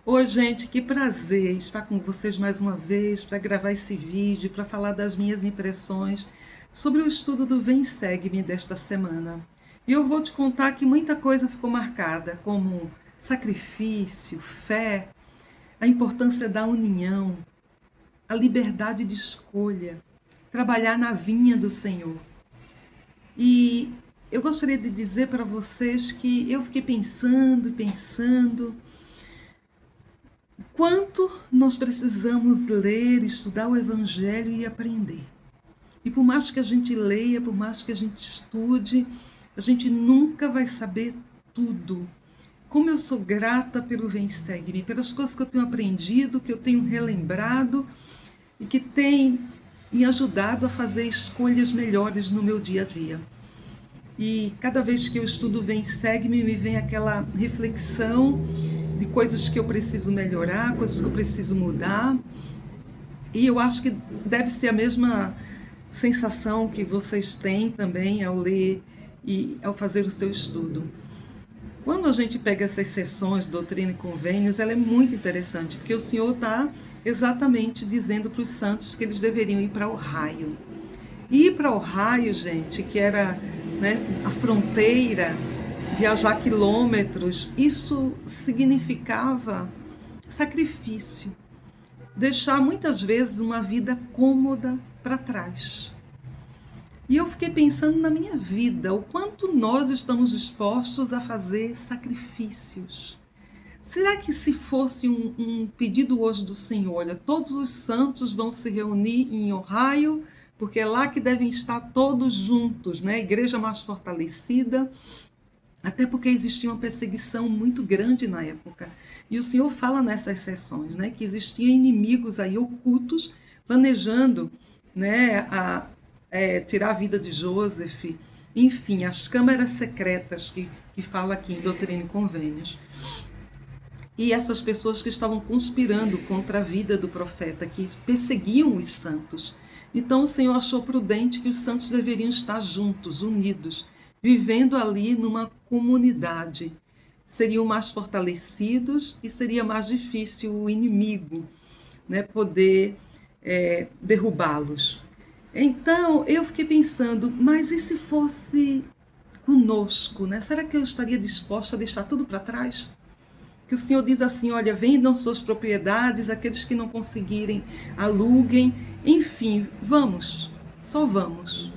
Oi, gente, que prazer estar com vocês mais uma vez para gravar esse vídeo, para falar das minhas impressões sobre o estudo do Vem Segue-me desta semana. E eu vou te contar que muita coisa ficou marcada, como sacrifício, fé, a importância da união, a liberdade de escolha, trabalhar na vinha do Senhor. E eu gostaria de dizer para vocês que eu fiquei pensando e pensando. Quanto nós precisamos ler, estudar o Evangelho e aprender. E por mais que a gente leia, por mais que a gente estude, a gente nunca vai saber tudo. Como eu sou grata pelo Vem Segue-me, pelas coisas que eu tenho aprendido, que eu tenho relembrado e que tem me ajudado a fazer escolhas melhores no meu dia a dia. E cada vez que eu estudo Vem Segue-me, me vem aquela reflexão de coisas que eu preciso melhorar, coisas que eu preciso mudar. E eu acho que deve ser a mesma sensação que vocês têm também ao ler e ao fazer o seu estudo. Quando a gente pega essas sessões de Doutrina e Convênios, ela é muito interessante, porque o Senhor está exatamente dizendo para os santos que eles deveriam ir para o raio. E ir para o raio, gente, que era, né, a fronteira, viajar quilômetros, isso significava sacrifício. Deixar muitas vezes uma vida cômoda para trás. E eu fiquei pensando na minha vida, o quanto nós estamos dispostos a fazer sacrifícios. Será que se fosse um pedido hoje do Senhor, olha, todos os santos vão se reunir em Ohio, porque é lá que devem estar todos juntos, né? A igreja mais fortalecida, até porque existia uma perseguição muito grande na época. E o Senhor fala nessas sessões, né, que existiam inimigos aí ocultos planejando, né, tirar a vida de Joseph. Enfim, as câmaras secretas que fala aqui em Doutrina e Convênios. E essas pessoas que estavam conspirando contra a vida do profeta, que perseguiam os santos. Então o Senhor achou prudente que os santos deveriam estar juntos, unidos, vivendo ali numa comunidade. Seriam mais fortalecidos e seria mais difícil o inimigo, né, poder derrubá-los. Então eu fiquei pensando, mas e se fosse conosco, né? Será que eu estaria disposta a deixar tudo para trás? Que o Senhor diz assim, olha, vendam suas propriedades, aqueles que não conseguirem, aluguem, enfim, vamos, só vamos.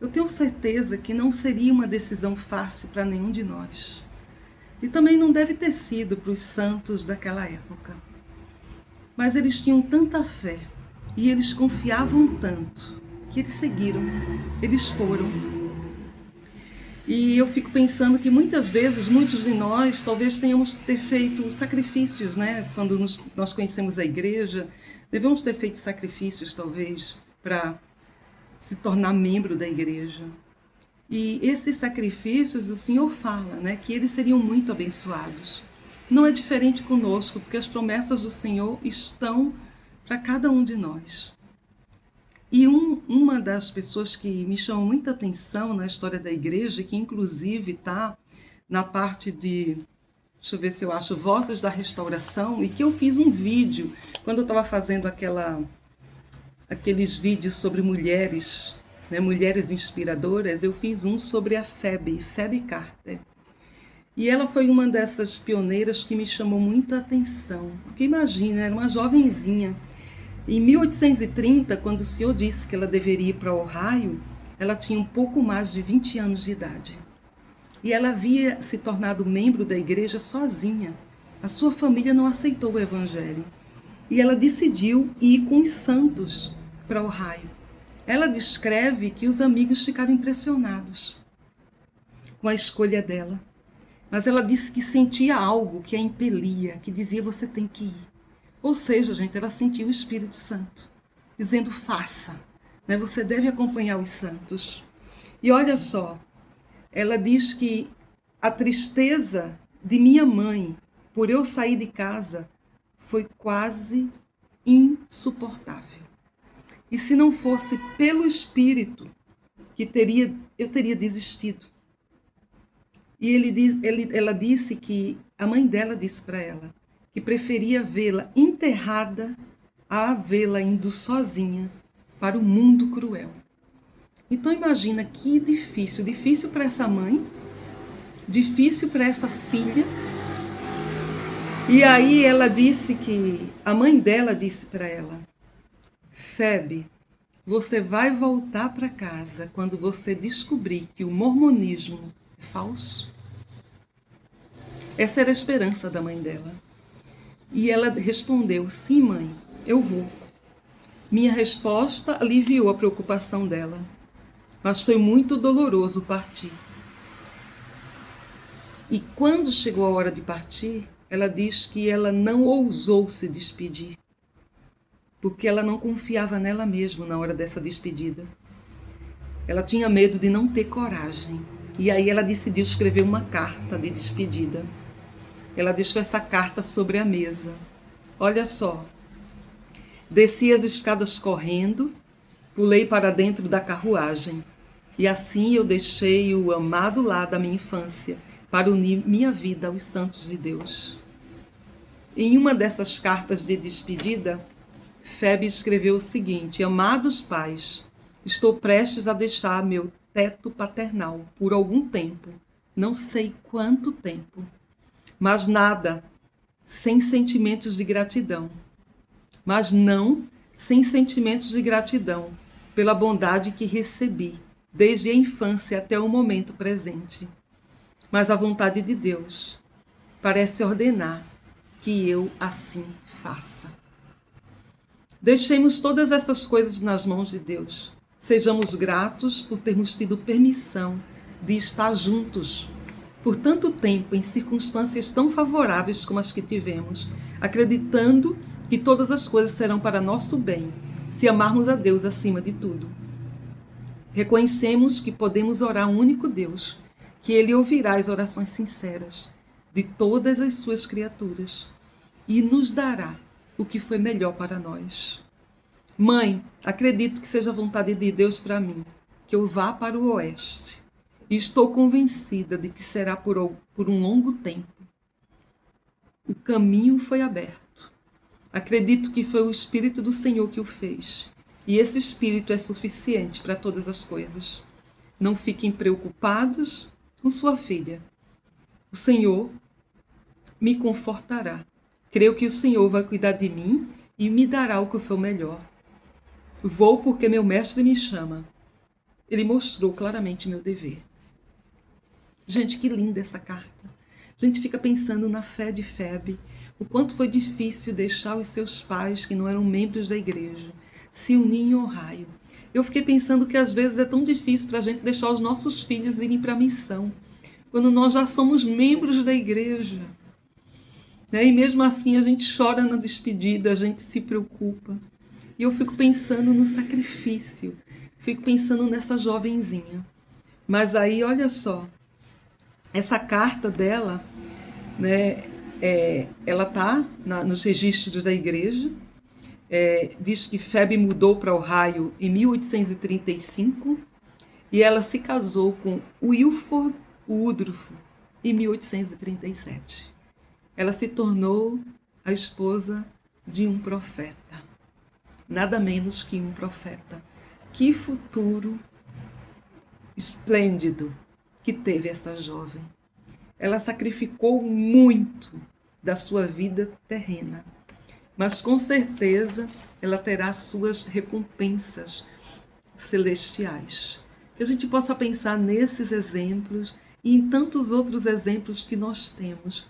Eu tenho certeza que não seria uma decisão fácil para nenhum de nós. E também não deve ter sido para os santos daquela época. Mas eles tinham tanta fé e eles confiavam tanto que eles seguiram, eles foram. E eu fico pensando que muitas vezes, muitos de nós, talvez tenhamos ter feito sacrifícios, né? Quando nós conhecemos a igreja, devemos ter feito sacrifícios, talvez, para se tornar membro da igreja. E esses sacrifícios, o Senhor fala, né? Que eles seriam muito abençoados. Não é diferente conosco, porque as promessas do Senhor estão para cada um de nós. E uma das pessoas que me chamou muita atenção na história da igreja, que inclusive está na parte de, deixa eu ver se eu acho, Vozes da Restauração, e que eu fiz um vídeo, quando eu estava fazendo aqueles vídeos sobre mulheres, né, mulheres inspiradoras, eu fiz um sobre a Phoebe Carter. E ela foi uma dessas pioneiras que me chamou muita atenção, porque imagina, era uma jovenzinha. Em 1830, quando o Senhor disse que ela deveria ir para Ohio, ela tinha um pouco mais de 20 anos de idade. E ela havia se tornado membro da igreja sozinha. A sua família não aceitou o evangelho. E ela decidiu ir com os santos para Ohio. Ela descreve que os amigos ficaram impressionados com a escolha dela. Mas ela disse que sentia algo que a impelia, que dizia, você tem que ir. Ou seja, gente, ela sentiu o Espírito Santo, dizendo, faça, né? Você deve acompanhar os santos. E olha só, ela diz que a tristeza de minha mãe, por eu sair de casa, foi quase insuportável. E se não fosse pelo Espírito, eu teria desistido. E ela disse que a mãe dela disse para ela que preferia vê-la enterrada a vê-la indo sozinha para o mundo cruel. Então imagina que difícil, difícil para essa mãe, difícil para essa filha. E aí ela disse que, a mãe dela disse para ela: Febe, você vai voltar para casa quando você descobrir que o mormonismo é falso? Essa era a esperança da mãe dela. E ela respondeu: sim, mãe, eu vou. Minha resposta aliviou a preocupação dela, mas foi muito doloroso partir. E quando chegou a hora de partir, ela diz que ela não ousou se despedir, porque ela não confiava nela mesma na hora dessa despedida. Ela tinha medo de não ter coragem. E aí ela decidiu escrever uma carta de despedida. Ela deixou essa carta sobre a mesa. Olha só. Desci as escadas correndo, pulei para dentro da carruagem. E assim eu deixei o amado lar da minha infância para unir minha vida aos santos de Deus. Em uma dessas cartas de despedida, Febe escreveu o seguinte: amados pais, estou prestes a deixar meu teto paternal por algum tempo, não sei quanto tempo, mas nada sem sentimentos de gratidão. Mas não sem sentimentos de gratidão pela bondade que recebi, desde a infância até o momento presente. Mas a vontade de Deus parece ordenar que eu assim faça. Deixemos todas essas coisas nas mãos de Deus. Sejamos gratos por termos tido permissão de estar juntos por tanto tempo em circunstâncias tão favoráveis como as que tivemos, acreditando que todas as coisas serão para nosso bem, se amarmos a Deus acima de tudo. Reconhecemos que podemos orar a um único Deus, que Ele ouvirá as orações sinceras de todas as suas criaturas e nos dará o que foi melhor para nós. Mãe, acredito que seja a vontade de Deus para mim, que eu vá para o oeste. E estou convencida de que será por um longo tempo. O caminho foi aberto. Acredito que foi o Espírito do Senhor que o fez. E esse Espírito é suficiente para todas as coisas. Não fiquem preocupados com sua filha. O Senhor me confortará. Creio que o Senhor vai cuidar de mim e me dará o que for melhor. Vou porque meu mestre me chama. Ele mostrou claramente meu dever. Gente, que linda essa carta. A gente fica pensando na fé de Febe, o quanto foi difícil deixar os seus pais, que não eram membros da igreja, se unir em Ohio. Eu fiquei pensando que às vezes é tão difícil para a gente deixar os nossos filhos irem para a missão, quando nós já somos membros da igreja. E mesmo assim a gente chora na despedida, a gente se preocupa. E eu fico pensando no sacrifício, fico pensando nessa jovenzinha. Mas aí, olha só, essa carta dela, né, ela está nos registros da igreja, diz que Febe mudou para Ohio em 1835 e ela se casou com Wilford Woodruff em 1837. Ela se tornou a esposa de um profeta, nada menos que um profeta. Que futuro esplêndido que teve essa jovem. Ela sacrificou muito da sua vida terrena, mas com certeza ela terá suas recompensas celestiais. Que a gente possa pensar nesses exemplos e em tantos outros exemplos que nós temos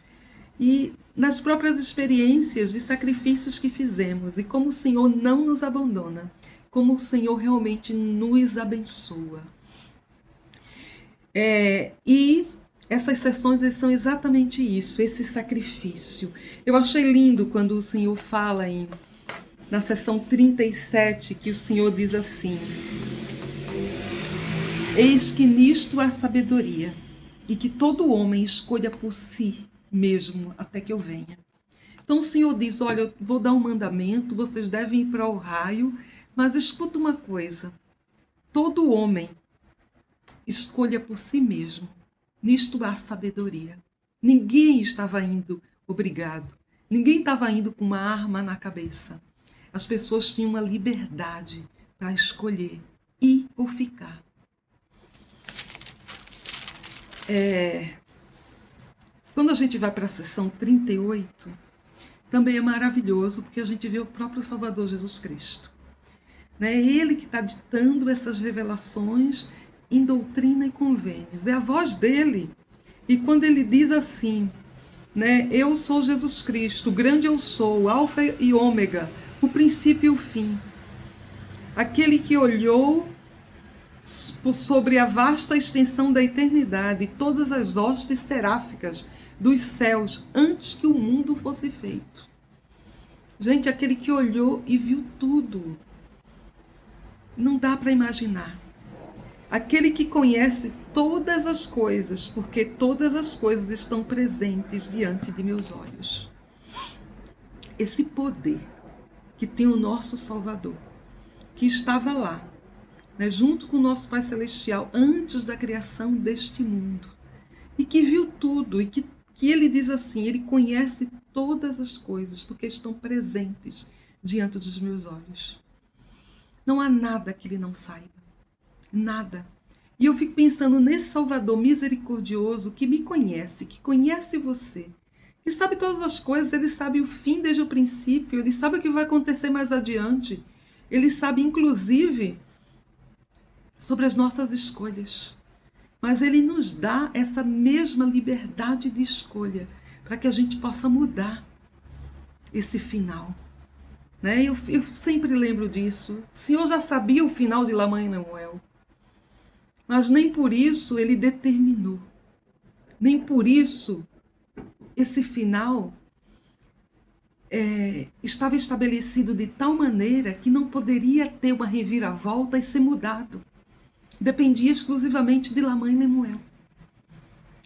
e nas próprias experiências de sacrifícios que fizemos e como o Senhor não nos abandona, como o Senhor realmente nos abençoa. E essas sessões são exatamente isso, esse sacrifício. Eu achei lindo quando o Senhor fala na sessão 37, que o Senhor diz assim: eis que nisto há sabedoria, e que todo homem escolha por si mesmo até que eu venha. Então o Senhor diz: olha, eu vou dar um mandamento, vocês devem ir para o raio, mas escuta uma coisa, todo homem escolha por si mesmo, nisto há sabedoria. Ninguém estava indo obrigado. Ninguém estava indo com uma arma na cabeça. As pessoas tinham uma liberdade para escolher ir ou ficar. Quando a gente vai para a sessão 38, também é maravilhoso, porque a gente vê o próprio Salvador Jesus Cristo. É ele que está ditando essas revelações em doutrina e convênios. É a voz dele. E quando ele diz assim, eu sou Jesus Cristo, grande eu sou, alfa e ômega, o princípio e o fim. Aquele que olhou sobre a vasta extensão da eternidade, todas as hostes seráficas dos céus, antes que o mundo fosse feito. Gente, aquele que olhou e viu tudo. Não dá para imaginar. Aquele que conhece todas as coisas, porque todas as coisas estão presentes diante de meus olhos. Esse poder que tem o nosso Salvador, que estava lá, junto com o nosso Pai Celestial, antes da criação deste mundo, e que viu tudo, e que ele diz assim, ele conhece todas as coisas, porque estão presentes diante dos meus olhos. Não há nada que ele não saiba. Nada. E eu fico pensando nesse Salvador misericordioso que me conhece, que conhece você, que sabe todas as coisas, ele sabe o fim desde o princípio, ele sabe o que vai acontecer mais adiante, ele sabe inclusive sobre as nossas escolhas. Mas ele nos dá essa mesma liberdade de escolha para que a gente possa mudar esse final. Eu sempre lembro disso. O Senhor já sabia o final de Lamã e Lemuel. Mas nem por isso ele determinou. Nem por isso esse final estava estabelecido de tal maneira que não poderia ter uma reviravolta e ser mudado. Dependia exclusivamente de Lamã e Lemuel.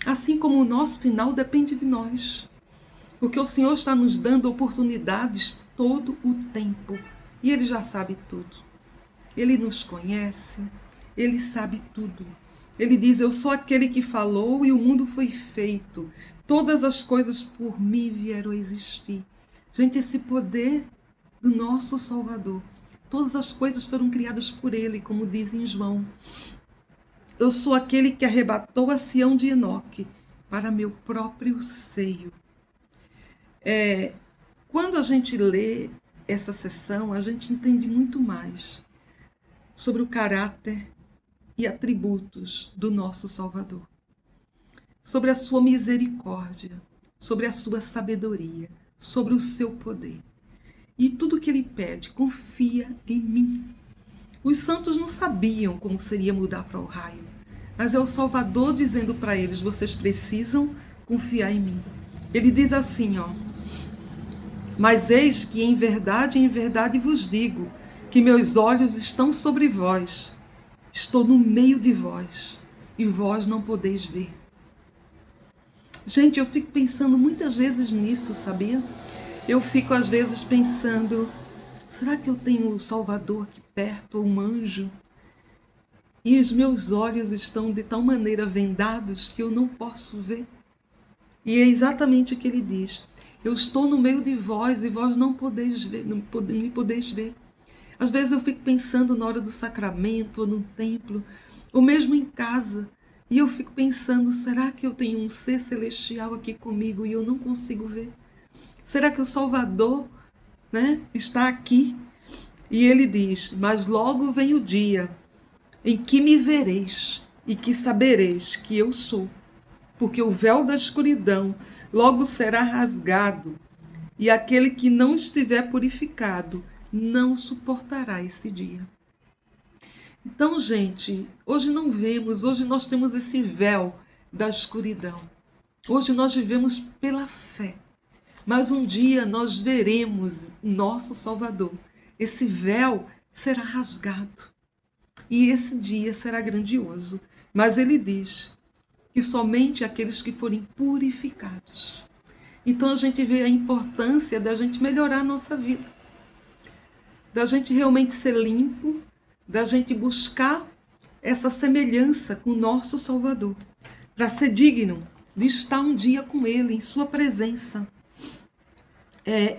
Assim como o nosso final depende de nós. Porque o Senhor está nos dando oportunidades todo o tempo. E Ele já sabe tudo. Ele nos conhece. Ele sabe tudo. Ele diz, eu sou aquele que falou e o mundo foi feito. Todas as coisas por mim vieram a existir. Gente, esse poder do nosso Salvador. Todas as coisas foram criadas por Ele, como diz em João. Eu sou aquele que arrebatou a Sião de Enoque para meu próprio seio. Quando a gente lê essa sessão, a gente entende muito mais sobre o caráter e atributos do nosso Salvador, sobre a sua misericórdia, sobre a sua sabedoria, sobre o seu poder. E tudo que ele pede, confia em mim. Os santos não sabiam como seria mudar para o raio, mas é o Salvador dizendo para eles, vocês precisam confiar em mim. Ele diz assim, mas eis que em verdade vos digo, que meus olhos estão sobre vós, estou no meio de vós, e vós não podeis ver. Gente, eu fico pensando muitas vezes nisso, sabia? Eu fico às vezes pensando, será que eu tenho o Salvador aqui perto, ou um anjo? E os meus olhos estão de tal maneira vendados que eu não posso ver. E é exatamente o que ele diz. Eu estou no meio de vós e vós não podeis ver, me podeis ver. Às vezes eu fico pensando na hora do sacramento, ou no templo, ou mesmo em casa. E eu fico pensando, será que eu tenho um ser celestial aqui comigo e eu não consigo ver? Será que o Salvador, está aqui? E ele diz, mas logo vem o dia em que me vereis e que sabereis que eu sou. Porque o véu da escuridão logo será rasgado, e aquele que não estiver purificado não suportará esse dia. Então, gente, hoje não vemos, hoje nós temos esse véu da escuridão. Hoje nós vivemos pela fé. Mas um dia nós veremos nosso Salvador. Esse véu será rasgado. E esse dia será grandioso. Mas ele diz que somente aqueles que forem purificados. Então a gente vê a importância da gente melhorar a nossa vida. Da gente realmente ser limpo, da gente buscar essa semelhança com o nosso Salvador, para ser digno de estar um dia com Ele, em sua presença.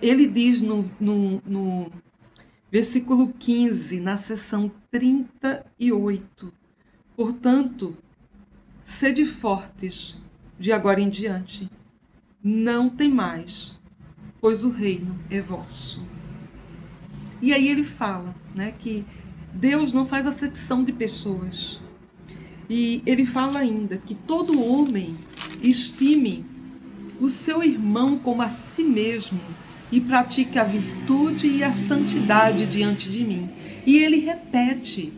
Ele diz no versículo 15, na seção 38, portanto, sede fortes de agora em diante, não temais, pois o reino é vosso. E aí ele fala, né, que Deus não faz acepção de pessoas. E ele fala ainda que todo homem estime o seu irmão como a si mesmo e pratique a virtude e a santidade diante de mim. E ele repete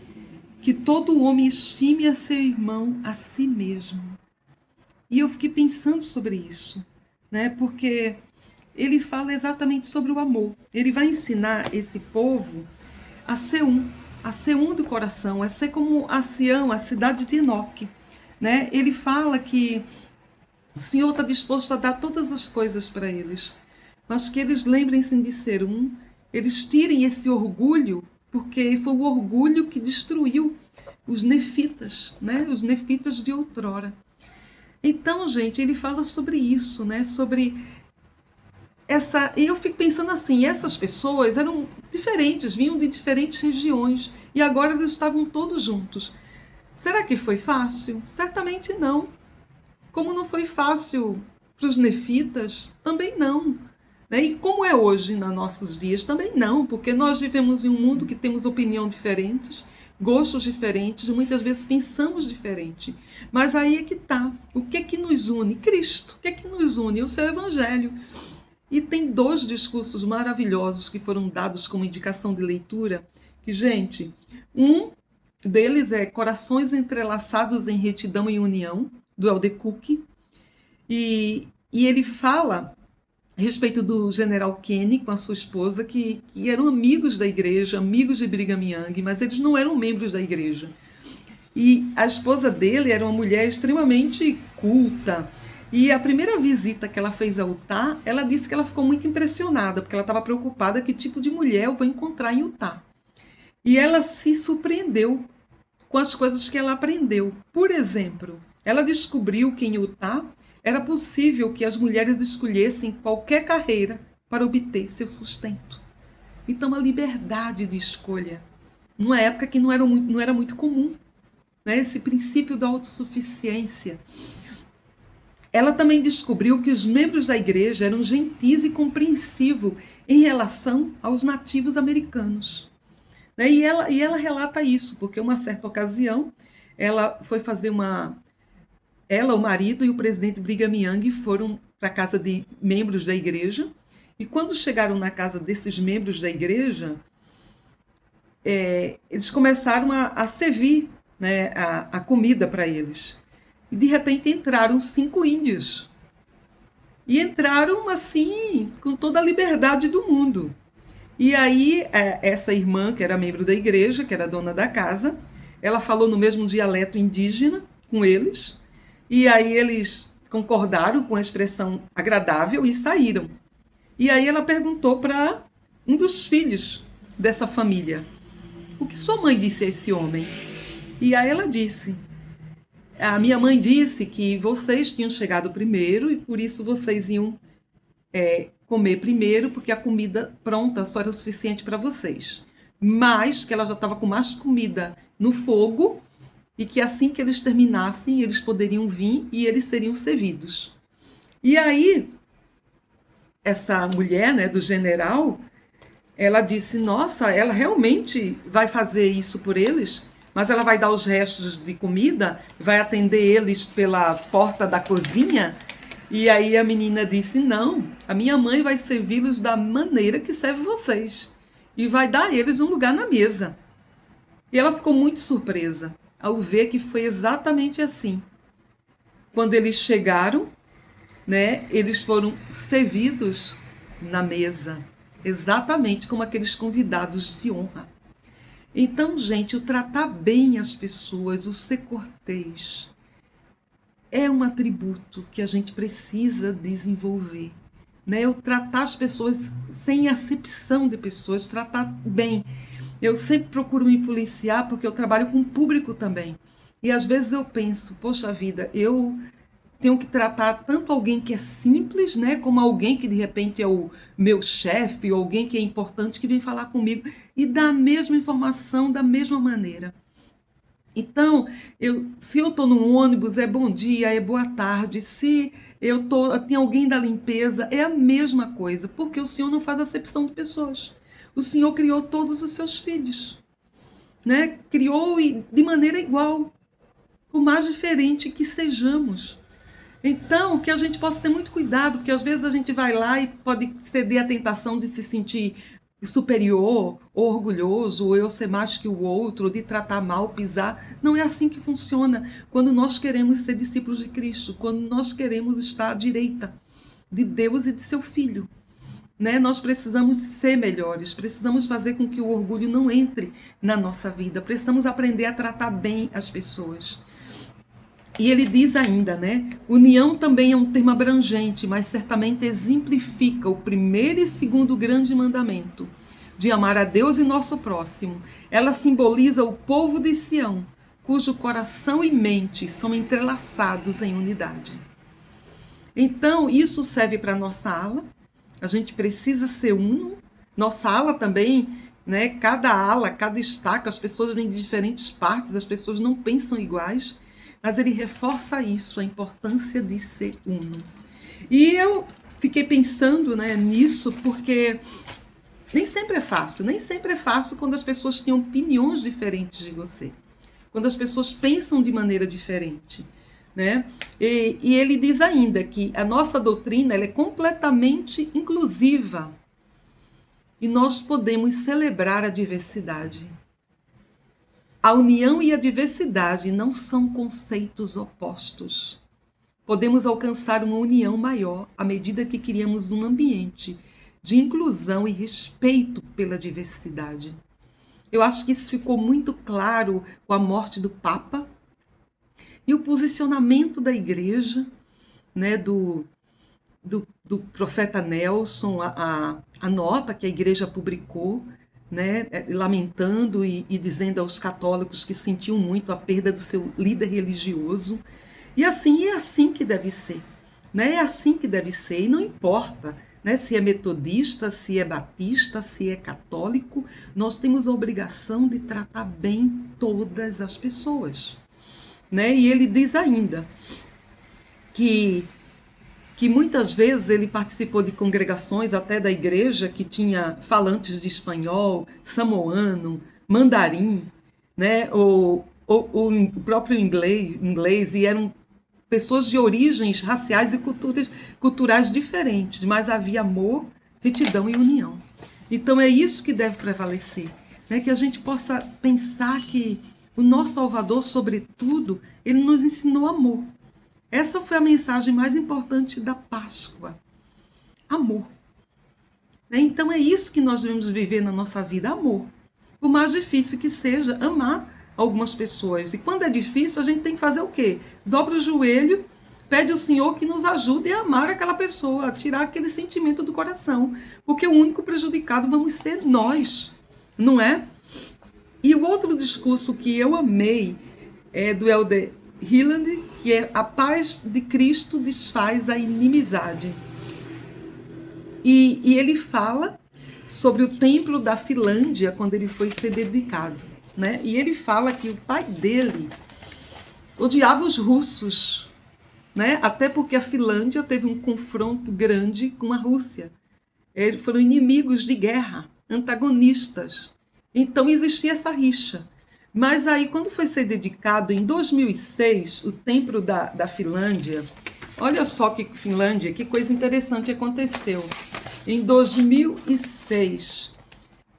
que todo homem estime a seu irmão a si mesmo. E eu fiquei pensando sobre isso, né? Porque ele fala exatamente sobre o amor. Ele vai ensinar esse povo a ser um do coração, a ser como a Sião, a cidade de Enoque, né? Ele fala que o Senhor está disposto a dar todas as coisas para eles, mas que eles lembrem-se de ser um, eles tirem esse orgulho, porque foi o orgulho que destruiu os nefitas, né? Os nefitas de outrora. Então, gente, ele fala sobre isso, né? Sobre essa... E eu fico pensando assim, essas pessoas eram diferentes, vinham de diferentes regiões, e agora eles estavam todos juntos. Será que foi fácil? Certamente não. Como não foi fácil para os nefitas, também não. Né? E como é hoje, nos nossos dias, também não, porque nós vivemos em um mundo que temos opiniões diferentes, gostos diferentes, muitas vezes pensamos diferente. Mas aí é que está. O que é que nos une? Cristo. O que é que nos une? O seu Evangelho. E tem 2 discursos maravilhosos que foram dados como indicação de leitura, que, gente, um deles é Corações Entrelaçados em Retidão e União, do Elder Cook, e ele fala a respeito do general Kenny com a sua esposa, que eram amigos da igreja, amigos de Brigham Young, mas eles não eram membros da igreja. E a esposa dele era uma mulher extremamente culta, e a primeira visita que ela fez ao Utah, ela disse que ela ficou muito impressionada, porque ela estava preocupada que tipo de mulher eu vou encontrar em Utah. E ela se surpreendeu com as coisas que ela aprendeu. Por exemplo, ela descobriu que em Utah era possível que as mulheres escolhessem qualquer carreira para obter seu sustento. Então, a liberdade de escolha, numa época que não era muito comum, né? Esse princípio da autossuficiência. Ela também descobriu que os membros da igreja eram gentis e compreensivos em relação aos nativos americanos. Né? E ela relata isso, porque uma certa ocasião, ela foi fazer Ela, o marido e o presidente Brigham Young foram para a casa de membros da igreja, e quando chegaram na casa desses membros da igreja, eles começaram a servir, né, a comida para eles. E de repente entraram 5 índios. E entraram assim, com toda a liberdade do mundo. E aí, essa irmã, que era membro da igreja, que era dona da casa, ela falou no mesmo dialeto indígena com eles, e aí eles concordaram com a expressão agradável e saíram. E aí ela perguntou para um dos filhos dessa família: o que sua mãe disse a esse homem? E aí ela disse: a minha mãe disse que vocês tinham chegado primeiro e por isso vocês iam comer primeiro, porque a comida pronta só era o suficiente para vocês. Mas que ela já estava com mais comida no fogo e que assim que eles terminassem, eles poderiam vir e eles seriam servidos. E aí, essa mulher, né, do general, ela disse: nossa, ela realmente vai fazer isso por eles? Mas ela vai dar os restos de comida, vai atender eles pela porta da cozinha? E aí a menina disse: não, a minha mãe vai servi-los da maneira que serve vocês. E vai dar a eles um lugar na mesa. E ela ficou muito surpresa ao ver que foi exatamente assim. Quando eles chegaram, né, eles foram servidos na mesa, exatamente como aqueles convidados de honra. Então, gente, o tratar bem as pessoas, o ser cortês, é um atributo que a gente precisa desenvolver. Né? O tratar as pessoas sem acepção de pessoas, tratar bem. Eu sempre procuro me policiar porque eu trabalho com público também. E às vezes eu penso: poxa vida, eu tenho que tratar tanto alguém que é simples, né, como alguém que de repente é o meu chefe, ou alguém que é importante que vem falar comigo e dá a mesma informação da mesma maneira. Então, se eu estou no ônibus, é bom dia, é boa tarde. Se tem alguém da limpeza, é a mesma coisa, porque o Senhor não faz acepção de pessoas. O Senhor criou todos os seus filhos, né? Criou de maneira igual, por mais diferente que sejamos. Então, que a gente possa ter muito cuidado, porque às vezes a gente vai lá e pode ceder à tentação de se sentir superior, ou orgulhoso, ou eu ser mais que o outro, de tratar mal, pisar. Não é assim que funciona quando nós queremos ser discípulos de Cristo, quando nós queremos estar à direita de Deus e de seu Filho. Né? Nós precisamos ser melhores, precisamos fazer com que o orgulho não entre na nossa vida, precisamos aprender a tratar bem as pessoas. E ele diz ainda, né? União também é um termo abrangente, mas certamente exemplifica o primeiro e segundo grande mandamento, de amar a Deus e nosso próximo. Ela simboliza o povo de Sião, cujo coração e mente são entrelaçados em unidade. Então, isso serve para a nossa ala. A gente precisa ser uno. Nossa ala também, né? Cada ala, cada estaca, as pessoas vêm de diferentes partes, as pessoas não pensam iguais. Mas ele reforça isso, a importância de ser uno. E eu fiquei pensando, né, nisso, porque nem sempre é fácil quando as pessoas têm opiniões diferentes de você, quando as pessoas pensam de maneira diferente. Né? E ele diz ainda que a nossa doutrina ela é completamente inclusiva e nós podemos celebrar a diversidade. A união e a diversidade não são conceitos opostos. Podemos alcançar uma união maior à medida que criamos um ambiente de inclusão e respeito pela diversidade. Eu acho que isso ficou muito claro com a morte do Papa e o posicionamento da igreja, né, do profeta Nelson, a nota que a igreja publicou, né, lamentando e dizendo aos católicos que sentiam muito a perda do seu líder religioso. E assim é assim que deve ser. Né? É assim que deve ser. E não importa, né, se é metodista, se é batista, se é católico, nós temos a obrigação de tratar bem todas as pessoas. Né? E ele diz ainda que muitas vezes ele participou de congregações até da igreja que tinha falantes de espanhol, samoano, mandarim, né? ou o próprio inglês, e eram pessoas de origens raciais e culturais diferentes, mas havia amor, retidão e união. Então é isso que deve prevalecer, né? Que a gente possa pensar que o nosso Salvador, sobretudo, ele nos ensinou amor. Essa foi a mensagem mais importante da Páscoa. Amor. Então é isso que nós devemos viver na nossa vida, amor. Por mais difícil que seja, amar algumas pessoas. E quando é difícil, a gente tem que fazer o quê? Dobra o joelho, pede ao Senhor que nos ajude a amar aquela pessoa, a tirar aquele sentimento do coração. Porque o único prejudicado vamos ser nós, não é? E o outro discurso que eu amei é do Elder Hilland, que é a paz de Cristo desfaz a inimizade. E ele fala sobre o templo da Finlândia quando ele foi ser dedicado. Né? E ele fala que o pai dele odiava os russos, né? Até porque a Finlândia teve um confronto grande com a Rússia. Eles foram inimigos de guerra, antagonistas. Então existia essa rixa. Mas aí, quando foi ser dedicado, em 2006, o templo da Finlândia, olha só que Finlândia, que coisa interessante aconteceu. Em 2006,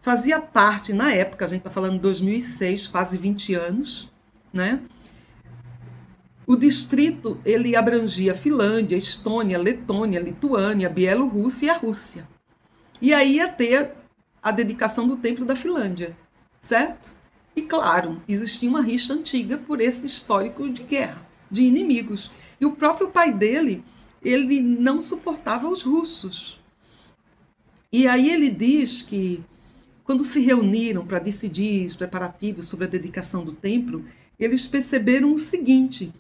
fazia parte, na época, a gente está falando de 2006, quase 20 anos, né? O distrito, ele abrangia a Finlândia, Estônia, Letônia, Lituânia, Bielorrússia e a Rússia. E aí ia ter a dedicação do templo da Finlândia, certo? E claro, existia uma rixa antiga por esse histórico de guerra, de inimigos. E o próprio pai dele, ele não suportava os russos. E aí ele diz que, quando se reuniram para decidir os preparativos sobre a dedicação do templo, eles perceberam o seguinte,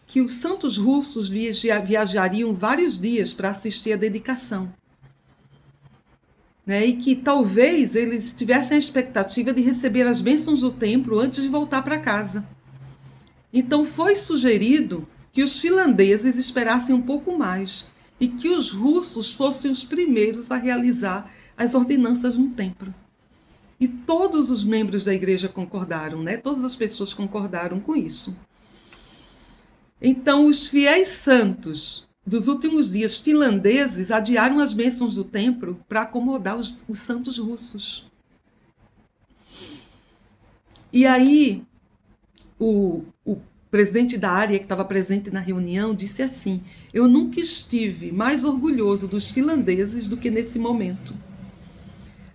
que os santos russos viajariam vários dias para assistir à dedicação, né? E que talvez eles tivessem a expectativa de receber as bênçãos do templo antes de voltar para casa. Então foi sugerido que os finlandeses esperassem um pouco mais e que os russos fossem os primeiros a realizar as ordenanças no templo. E todos os membros da igreja concordaram, né? Todas as pessoas concordaram com isso. Então, os fiéis santos dos últimos dias finlandeses adiaram as bênçãos do templo para acomodar os santos russos. E aí, o presidente da área que estava presente na reunião disse assim: eu nunca estive mais orgulhoso dos finlandeses do que nesse momento.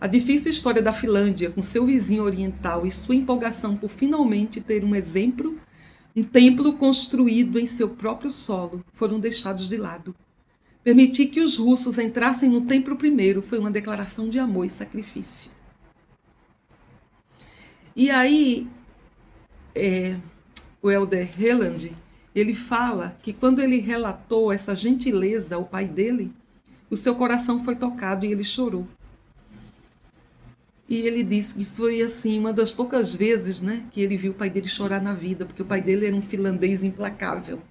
A difícil história da Finlândia, com seu vizinho oriental e sua empolgação por finalmente ter um templo construído em seu próprio solo, foram deixados de lado. Permitir que os russos entrassem no templo primeiro foi uma declaração de amor e sacrifício. E aí, o Elder Helland, ele fala que quando ele relatou essa gentileza ao pai dele, o seu coração foi tocado e ele chorou. E ele disse que foi assim uma das poucas vezes, né, que ele viu o pai dele chorar na vida, porque o pai dele era um finlandês implacável.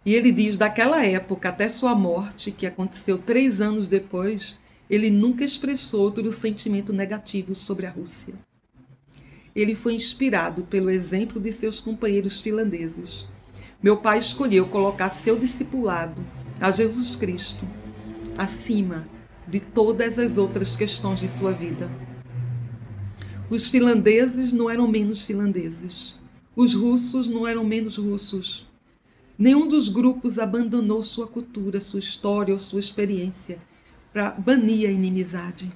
E ele diz, daquela época até sua morte, que aconteceu 3 anos depois, ele nunca expressou outro sentimento negativo sobre a Rússia. Ele foi inspirado pelo exemplo de seus companheiros finlandeses. Meu pai escolheu colocar seu discipulado, a Jesus Cristo, acima de todas as outras questões de sua vida. Os finlandeses não eram menos finlandeses. Os russos não eram menos russos. Nenhum dos grupos abandonou sua cultura, sua história ou sua experiência para banir a inimizade.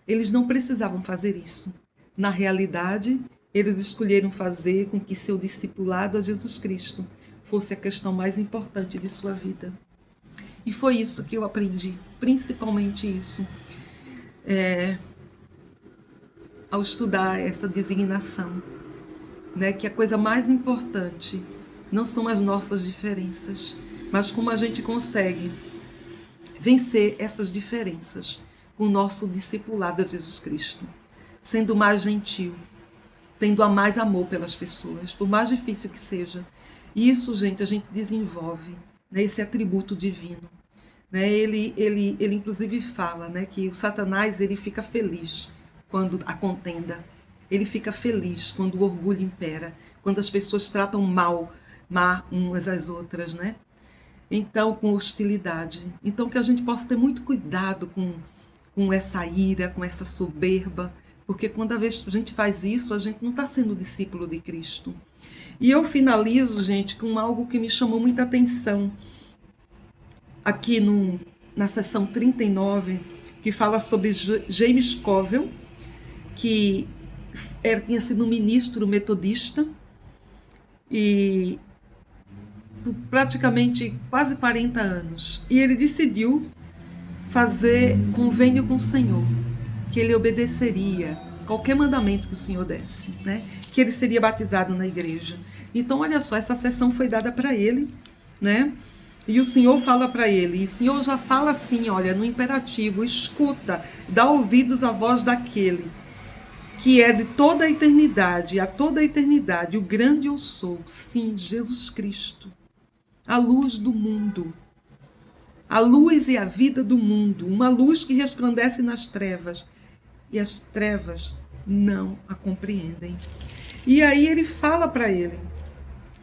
Eles não precisavam fazer isso. Na realidade, eles escolheram fazer com que seu discipulado a Jesus Cristo fosse a questão mais importante de sua vida. E foi isso que eu aprendi, principalmente isso, ao estudar essa designação, né? Que a coisa mais importante não são as nossas diferenças, mas como a gente consegue vencer essas diferenças com o nosso discipulado a Jesus Cristo, sendo mais gentil, tendo mais amor pelas pessoas, por mais difícil que seja. E isso, gente, a gente desenvolve, né, esse atributo divino. Né? Ele inclusive fala, né, que o Satanás ele fica feliz quando a contenda, ele fica feliz quando o orgulho impera, quando as pessoas tratam mal umas às outras, né? Então, com hostilidade. Então, que a gente possa ter muito cuidado com essa ira, com essa soberba, porque quando a gente faz isso, a gente não está sendo discípulo de Cristo. E eu finalizo, gente, com algo que me chamou muita atenção aqui na seção 39, que fala sobre James Covell, que tinha sido um ministro metodista e por praticamente quase 40 anos. E ele decidiu fazer convênio com o Senhor, que ele obedeceria qualquer mandamento que o Senhor desse, né? Que ele seria batizado na igreja. Então, olha só, essa sessão foi dada para ele, né? E o Senhor fala para ele, e o Senhor já fala assim, olha, no imperativo: escuta, dá ouvidos à voz daquele que é de toda a eternidade, a toda a eternidade, o grande eu sou, sim, Jesus Cristo, a luz do mundo, a luz e a vida do mundo, uma luz que resplandece nas trevas, e as trevas não a compreendem. E aí ele fala para ele: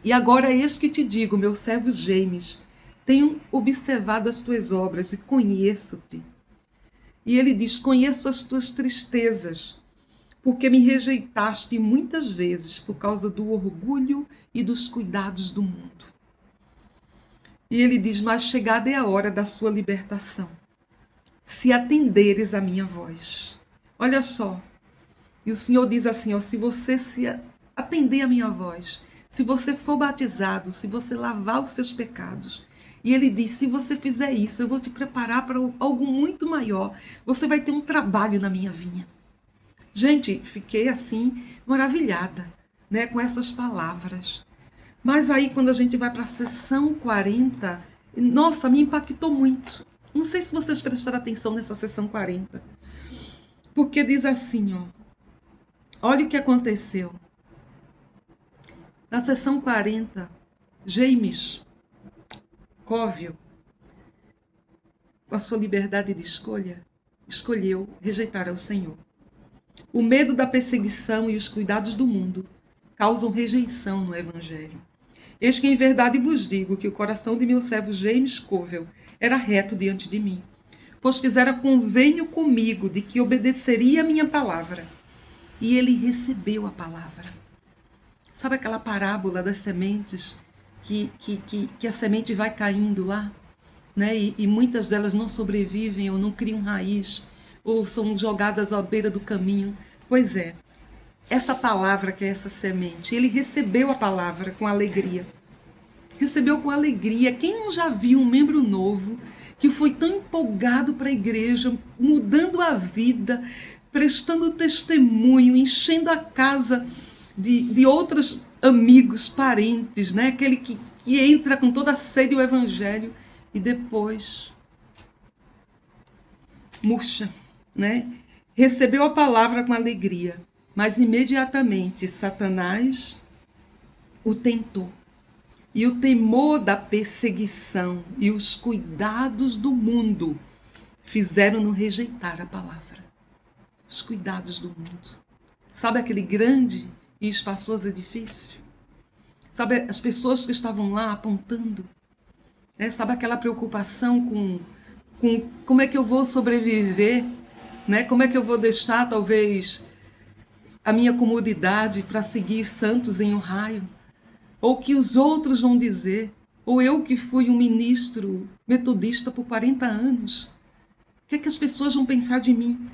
e agora eis que te digo, meu servo James, tenho observado as tuas obras e conheço-te. E ele diz: conheço as tuas tristezas, porque me rejeitaste muitas vezes por causa do orgulho e dos cuidados do mundo. E ele diz: mas chegada é a hora da sua libertação, se atenderes à minha voz. Olha só, e o Senhor diz assim, ó, se você se atender à minha voz, se você for batizado, se você lavar os seus pecados, e ele diz: se você fizer isso, eu vou te preparar para algo muito maior, você vai ter um trabalho na minha vinha. Gente, fiquei assim, maravilhada, né, com essas palavras. Mas aí quando a gente vai para a sessão 40, nossa, me impactou muito. Não sei se vocês prestaram atenção nessa sessão 40. Porque diz assim, ó. Olha o que aconteceu. Na sessão 40, James Coville, com a sua liberdade de escolha, escolheu rejeitar ao Senhor. O medo da perseguição e os cuidados do mundo causam rejeição no Evangelho. Eis que em verdade vos digo que o coração de meu servo James Coville era reto diante de mim, pois fizera convênio comigo de que obedeceria a minha palavra. E ele recebeu a palavra. Sabe aquela parábola das sementes, que a semente vai caindo lá, né? E muitas delas não sobrevivem ou não criam raiz, ou são jogadas à beira do caminho. Pois é, essa palavra que é essa semente, ele recebeu a palavra com alegria. Recebeu com alegria. Quem não já viu um membro novo que foi tão empolgado para a igreja, mudando a vida, prestando testemunho, enchendo a casa de outros amigos, parentes, né? Aquele que entra com toda a sede o evangelho e depois murcha, né? Recebeu a palavra com alegria, mas imediatamente Satanás o tentou. E o temor da perseguição e os cuidados do mundo fizeram-no rejeitar a palavra. Os cuidados do mundo. Sabe aquele grande e espaçoso edifício? Sabe as pessoas que estavam lá apontando? Sabe aquela preocupação com como é que eu vou sobreviver? Né? Como é que eu vou deixar, talvez, a minha comodidade para seguir santos em um raio? Ou que os outros vão dizer? Ou eu que fui um ministro metodista por 40 anos? O que é que as pessoas vão pensar de mim?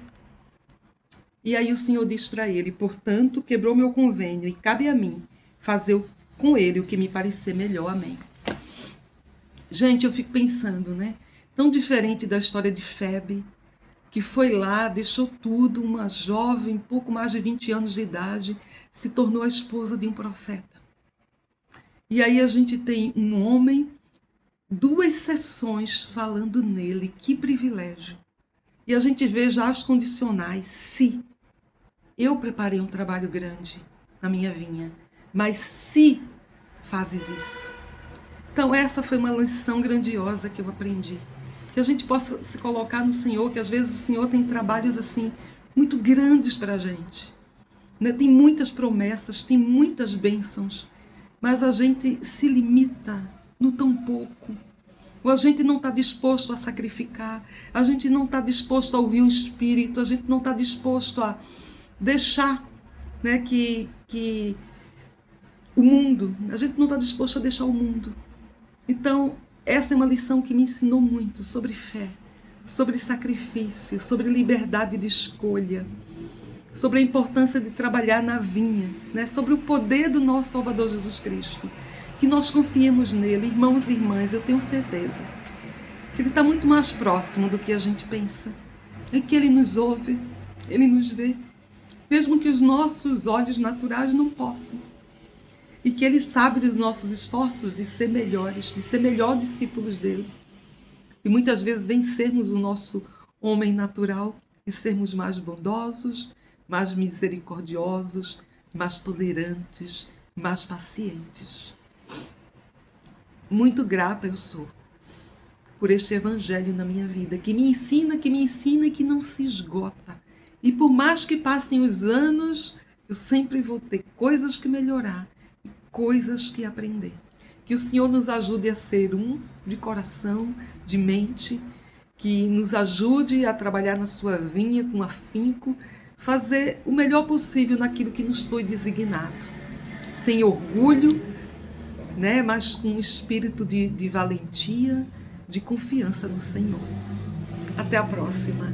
E aí o Senhor diz para ele, portanto, quebrou meu convênio e cabe a mim fazer com ele o que me parecer melhor. Amém. Gente, eu fico pensando, né? Tão diferente da história de Febe, que foi lá, deixou tudo, uma jovem, pouco mais de 20 anos de idade, se tornou a esposa de um profeta. E aí a gente tem um homem, 2 sessões falando nele, que privilégio. E a gente vê já as condicionais, se eu preparei um trabalho grande na minha vinha, mas se fazes isso. Então essa foi uma lição grandiosa que eu aprendi. Que a gente possa se colocar no Senhor, que às vezes o Senhor tem trabalhos assim, muito grandes para a gente. Né? Tem muitas promessas, tem muitas bênçãos, mas a gente se limita no tão pouco. Ou a gente não está disposto a sacrificar, a gente não está disposto a ouvir o Espírito, a gente não está disposto a deixar, né, que o mundo, a gente não está disposto a deixar o mundo. Então, essa é uma lição que me ensinou muito sobre fé, sobre sacrifício, sobre liberdade de escolha, sobre a importância de trabalhar na vinha, né? Sobre o poder do nosso Salvador Jesus Cristo. Que nós confiemos nele, irmãos e irmãs, eu tenho certeza que ele está muito mais próximo do que a gente pensa. E que ele nos ouve, ele nos vê, mesmo que os nossos olhos naturais não possam. E que ele sabe dos nossos esforços de ser melhores, de ser melhor discípulos dele. E muitas vezes vencermos o nosso homem natural e sermos mais bondosos, mais misericordiosos, mais tolerantes, mais pacientes. Muito grata eu sou por este evangelho na minha vida, que me ensina e que não se esgota. E por mais que passem os anos, eu sempre vou ter coisas que melhorar e coisas que aprender. Que o Senhor nos ajude a ser um de coração, de mente, que nos ajude a trabalhar na sua vinha com afinco, fazer o melhor possível naquilo que nos foi designado. Sem orgulho, né? Mas com um espírito de valentia, de confiança no Senhor. Até a próxima.